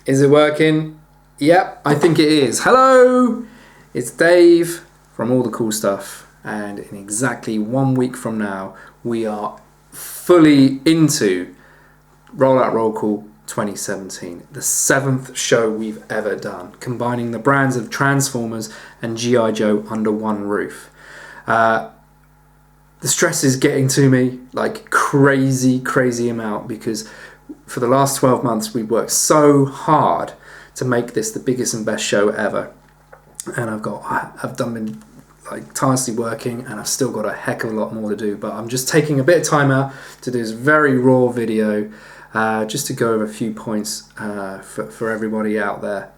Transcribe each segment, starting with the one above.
Is it working? Yep, I think it is. Hello! It's Dave from All the Cool Stuff, and in exactly 1 week from now, we are fully into Rollout Roll Call 2017, the 7th show we've ever done, combining the brands of Transformers and G.I. Joe under one roof. The stress is getting to me like crazy amount, because for the last 12 months we've worked so hard to make this the biggest and best show ever, and I've been like tirelessly working, and I've still got a heck of a lot more to do, but I'm just taking a bit of time out to do this very raw video, just to go over a few points for everybody out there.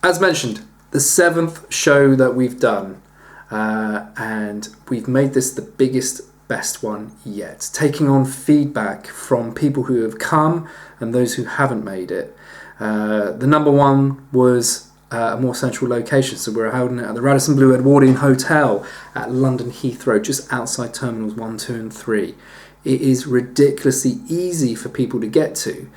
As mentioned, the 7th show that we've done, and we've made this the biggest, best one yet, taking on feedback from people who have come and those who haven't made it. The number one was a more central location, so we're holding it at the Radisson Blu Edwardian Hotel at London Heathrow, just outside Terminals 1, 2 and 3. It is ridiculously easy for people to get to,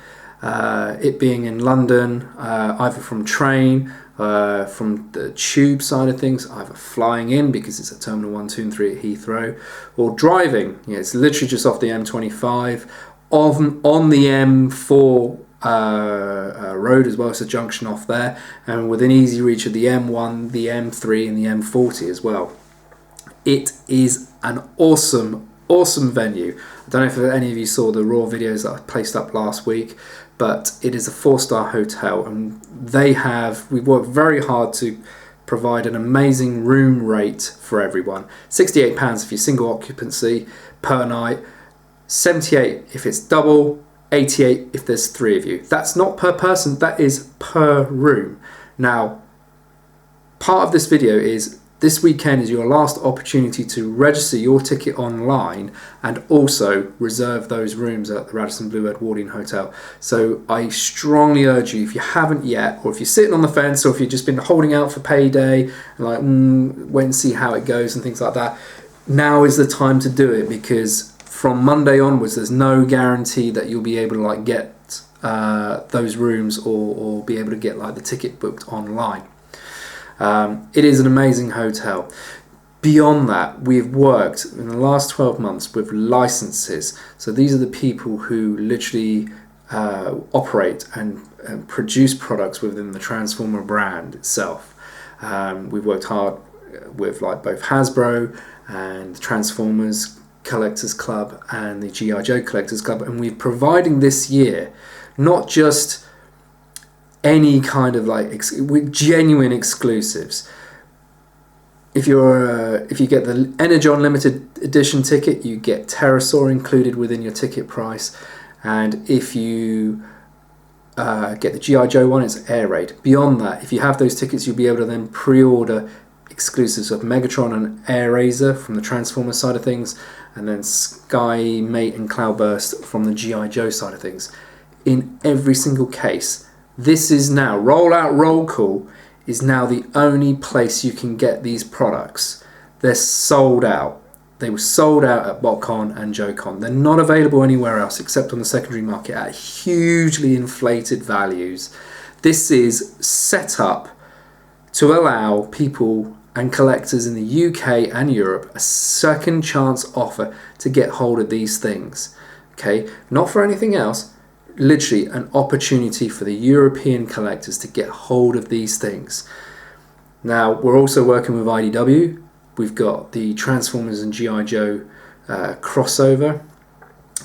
it being in London, either from train, from the tube side of things, either flying in because it's at Terminal 1, 2 and 3 at Heathrow, or driving. It's literally just off the M25, on the M4 road as well. It's a junction off there, and within easy reach of the M1, the M3 and the M40 as well. It is an awesome venue. I don't know if any of you saw the raw videos that I placed up last week, but it is a 4-star hotel, and we've worked very hard to provide an amazing room rate for everyone. £68 if you're single occupancy per night, 78 if it's double, 88 if there's 3 of you. That's not per person, that is per room. Now, part of this video is this weekend is your last opportunity to register your ticket online and also reserve those rooms at the Radisson Blu Edwardian Hotel. So I strongly urge you, if you haven't yet, or if you're sitting on the fence, or if you've just been holding out for payday and like wait and see how it goes and things like that, now is the time to do it, because from Monday onwards there's no guarantee that you'll be able to like get those rooms or be able to get like the ticket booked online. It is an amazing hotel. Beyond that, we've worked in the last 12 months with licenses. So these are the people who literally operate and produce products within the Transformer brand itself. We've worked hard with like both Hasbro and Transformers Collectors Club and the G.I. Joe Collectors Club, and we're providing this year not just any kind of like with genuine exclusives. If you get the Energon limited edition ticket, you get Pterosaur included within your ticket price, and if you get the G.I. Joe one, it's Air Raid. Beyond that, if you have those tickets, you'll be able to then pre-order exclusives of Megatron and Air Razor from the Transformers side of things, and then Sky Mate and Cloudburst from the G.I. Joe side of things. In every single case, this is now, Rollout Roll Call is now the only place you can get these products. They're sold out. They were sold out at BotCon and JoeCon. They're not available anywhere else except on the secondary market at hugely inflated values. This is set up to allow people and collectors in the UK and Europe a second chance offer to get hold of these things. Okay, not for anything else. Literally an opportunity for the European collectors to get hold of these things. Now, we're also working with IDW. We've got the Transformers and G.I. Joe crossover,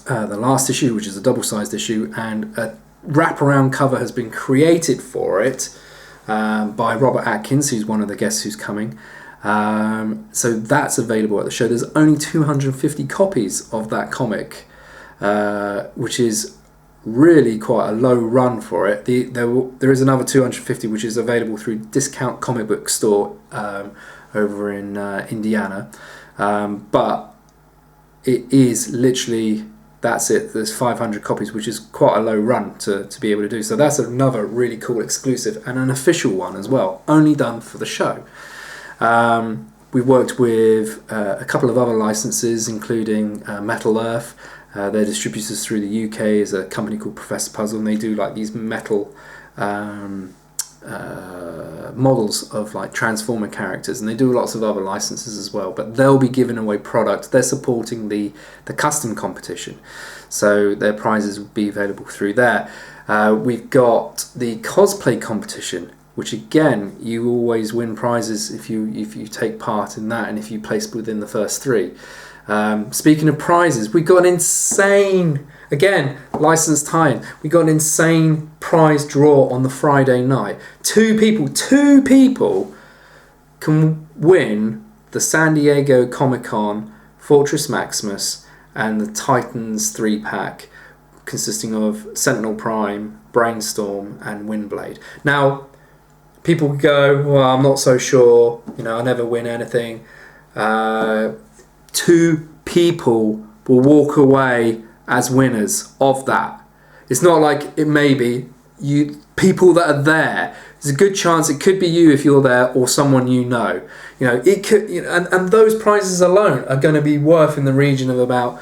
the last issue, which is a double-sized issue, and a wraparound cover has been created for it by Robert Atkins, who's one of the guests who's coming. So that's available at the show. There's only 250 copies of that comic, which is really quite a low run for it. There is another 250 which is available through Discount Comic Book Store over in Indiana, but it is literally, that's it. There's 500 copies, which is quite a low run to be able to do. So that's another really cool exclusive, and an official one as well, only done for the show. We've worked with a couple of other licenses, including Metal Earth Their distributors through the UK is a company called Professor Puzzle, and they do like these metal models of like Transformer characters, and they do lots of other licenses as well, but they'll be giving away product. They're supporting the custom competition, so their prizes will be available through there. We've got the cosplay competition, which again, you always win prizes if you take part in that, and if you place within the first 3. Speaking of prizes, we got an insane, again, licensed tie-in. We got an insane prize draw on the Friday night. Two people can win the San Diego Comic-Con Fortress Maximus and the Titans 3-pack, consisting of Sentinel Prime, Brainstorm, and Windblade. Now, people go, well, I'm not so sure, I never win anything. 2 people will walk away as winners of that. It's not like it may be people that are there. There's a good chance it could be you if you're there, or someone it could, and those prizes alone are going to be worth in the region of about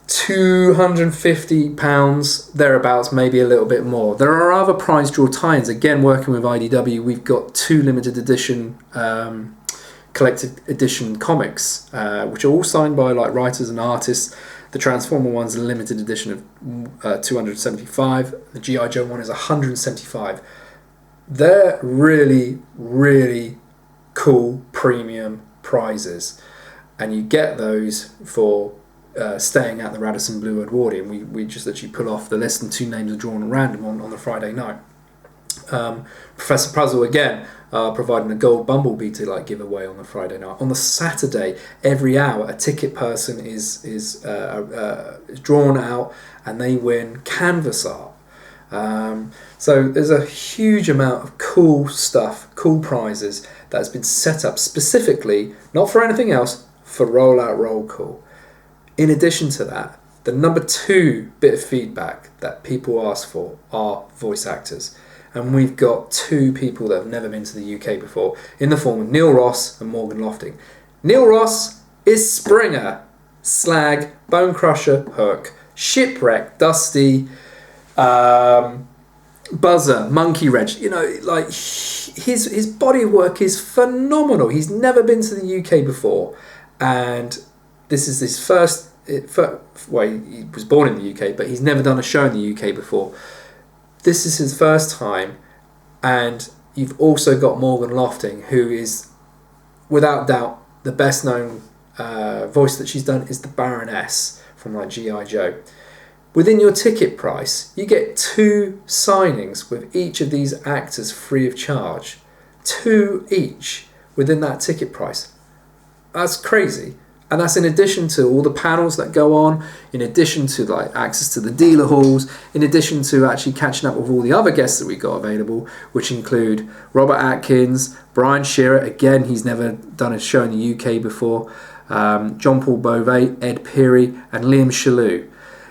£250 thereabouts, maybe a little bit more. There are other prize draw tie-ins. Again, working with IDW, we've got 2 limited edition collected edition comics, which are all signed by like writers and artists. The Transformer one's a limited edition of 275. The G.I. Joe one is 175. They're really, really cool premium prizes, and you get those for staying at the Radisson Blue Edwardian. We just literally pull off the list, and 2 names are drawn at random on the Friday night. Professor Puzzle again providing a gold bumblebee to give away on the Friday night. On the Saturday, every hour a ticket person is drawn out, and they win canvas art. So there's a huge amount of cool stuff, cool prizes that has been set up specifically, not for anything else, for Rollout Roll Call. In addition to that, the number 2 bit of feedback that people ask for are voice actors. And we've got 2 people that have never been to the UK before, in the form of Neil Ross and Morgan Lofting. Neil Ross is Springer, Slag, Bone Crusher, Hook, Shipwreck, Dusty, Buzzer, Monkey Wrench. His body of work is phenomenal. He's never been to the UK before, and this is his first. Well, he was born in the UK, but he's never done a show in the UK before. This is his first time, and you've also got Morgan Lofting, who is, without doubt, the best known voice that she's done is the Baroness from G.I. Joe. Within your ticket price, you get 2 signings with each of these actors free of charge. 2 each within that ticket price. That's crazy. And that's in addition to all the panels that go on, in addition to access to the dealer halls, in addition to actually catching up with all the other guests that we got available, which include Robert Atkins, Brian Shearer, again, he's never done a show in the UK before, John Paul Beauvais, Ed Peary, and Liam Shalhoub.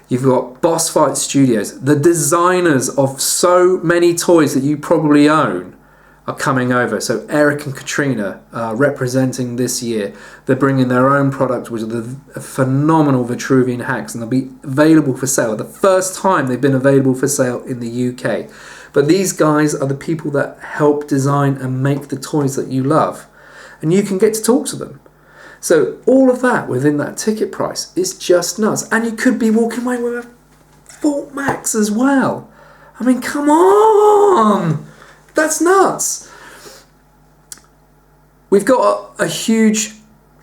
You've got Boss Fight Studios, the designers of so many toys that you probably own are coming over. So Eric and Katrina representing this year. They're bringing their own product, which are the phenomenal Vitruvian hacks, and they'll be available for sale. The first time they've been available for sale in the UK. But these guys are the people that help design and make the toys that you love. And you can get to talk to them. So all of that within that ticket price is just nuts. And you could be walking away with a Fort Max as well. I mean, come on! That's nuts. We've got a huge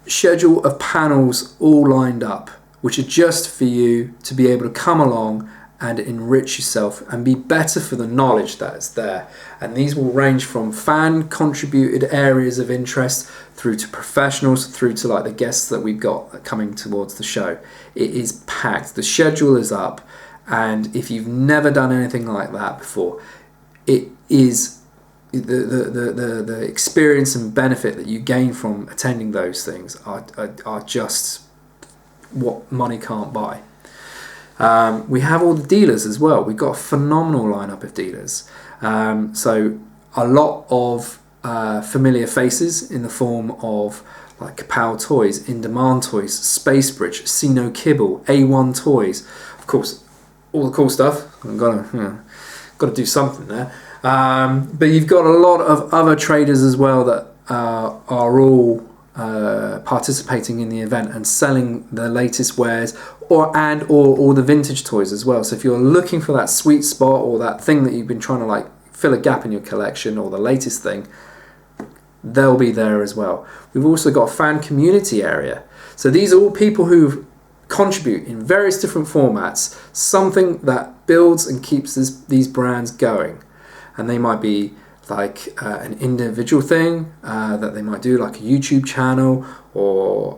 schedule of panels all lined up, which are just for you to be able to come along and enrich yourself and be better for the knowledge that's there. And these will range from fan contributed areas of interest through to professionals, through to the guests that we've got coming towards the show. It is packed. The schedule is up, and if you've never done anything like that before, it is the experience and benefit that you gain from attending those things are just what money can't buy. We have all the dealers as well. We've got a phenomenal lineup of dealers. So a lot of familiar faces in the form of like Kapow Toys, In Demand Toys, Space Bridge, See No Kibble, A1 Toys. Of course, all the cool stuff. I've got to do something there. But you've got a lot of other traders as well that are all participating in the event and selling the latest wares or the vintage toys as well. So if you're looking for that sweet spot or that thing that you've been trying to like fill a gap in your collection or the latest thing, they'll be there as well. We've also got a fan community area. So these are all people who contribute in various different formats, something that builds and keeps these brands going. And they might be like an individual thing that they might do, like a YouTube channel or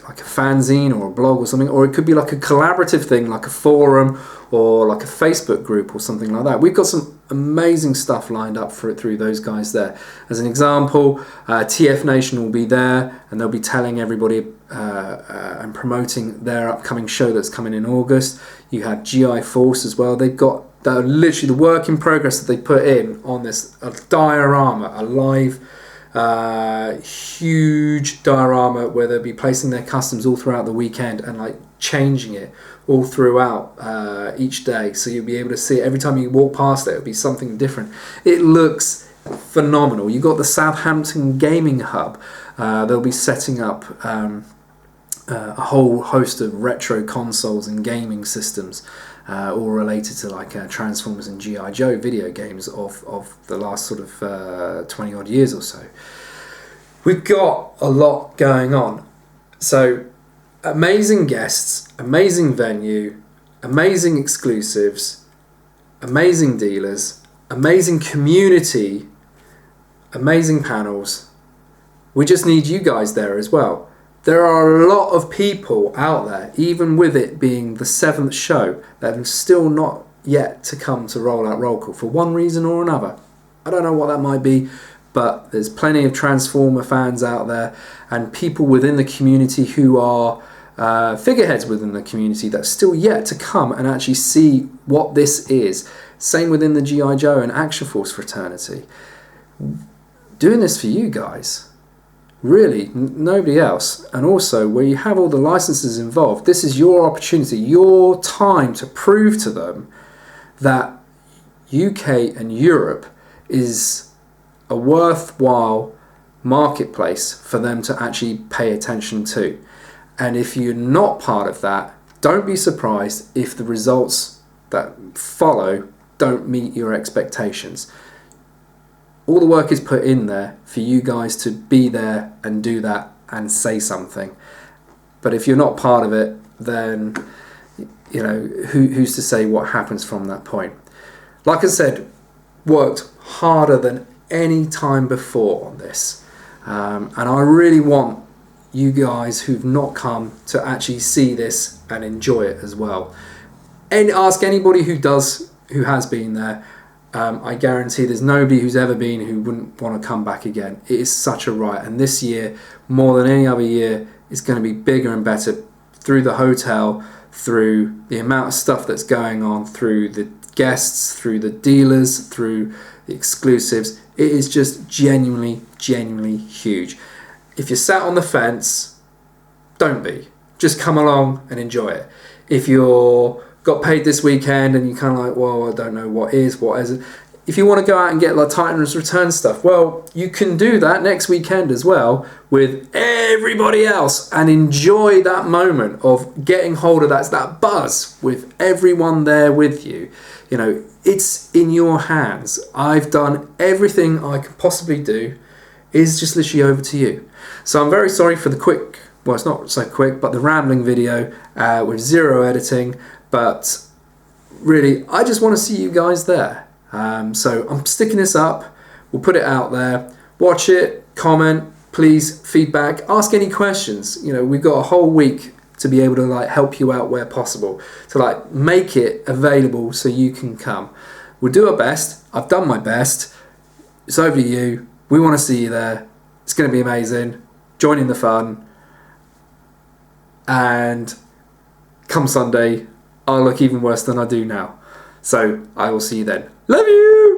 like a fanzine or a blog or something, or it could be like a collaborative thing like a forum or like a Facebook group or something like that. We've got some amazing stuff lined up through those guys there. As an example, TF Nation will be there and they'll be telling everybody and promoting their upcoming show that's coming in August. You have GI Force as well. They've got literally the work in progress that they put in on this diorama, a live huge diorama where they'll be placing their customs all throughout the weekend and like changing it all throughout each day, so you'll be able to see it every time you walk past it. It'll be something different. It looks phenomenal. You've got the Southampton Gaming Hub. They'll be setting up a whole host of retro consoles and gaming systems, all related to like Transformers and G.I. video games of the last sort of 20 odd years or so. We've got a lot going on. So amazing guests, amazing venue, amazing exclusives, amazing dealers, amazing community, amazing panels. We just need you guys there as well. There are a lot of people out there, even with it being the 7th show, that have still not yet to come to Roll Out Roll Call for one reason or another. I don't know what that might be, but there's plenty of Transformer fans out there and people within the community who are figureheads within the community that's still yet to come and actually see what this is. Same within the G.I. Joe and Action Force fraternity. Doing this for you guys. Really, nobody else. And also, where you have all the licenses involved, this is your opportunity, your time to prove to them that UK and Europe is a worthwhile marketplace for them to actually pay attention to. And if you're not part of that, don't be surprised if the results that follow don't meet your expectations. All the work is put in there for you guys to be there and do that and say something. But if you're not part of it, then you know who's to say what happens from that point. Like I said, worked harder than any time before on this, and I really want you guys who've not come to actually see this and enjoy it as well. And ask anybody who has been there. I guarantee there's nobody who's ever been who wouldn't want to come back again. It is such a riot, and this year, more than any other year, is going to be bigger and better through the hotel, through the amount of stuff that's going on, through the guests, through the dealers, through the exclusives. It is just genuinely huge. If you're sat on the fence, don't be. Just come along and enjoy it. If you're got paid this weekend and you're kind of like, well, I don't know what isn't. If you want to go out and get like Titan's Return stuff, well, you can do that next weekend as well with everybody else and enjoy that moment of getting hold of that buzz with everyone there with you. You know, it's in your hands. I've done everything I could possibly do. It's just literally over to you. So I'm very sorry for the quick, well, it's not so quick, but the rambling video with zero editing. But really, I just want to see you guys there. So I'm sticking this up. We'll put it out there. Watch it, comment, please, feedback, ask any questions. You know, we've got a whole week to be able to like help you out where possible. To like make it available so you can come. We'll do our best. I've done my best. It's over to you. We want to see you there. It's going to be amazing. Join in the fun. And come Sunday, I'll look even worse than I do now. So I will see you then. Love you!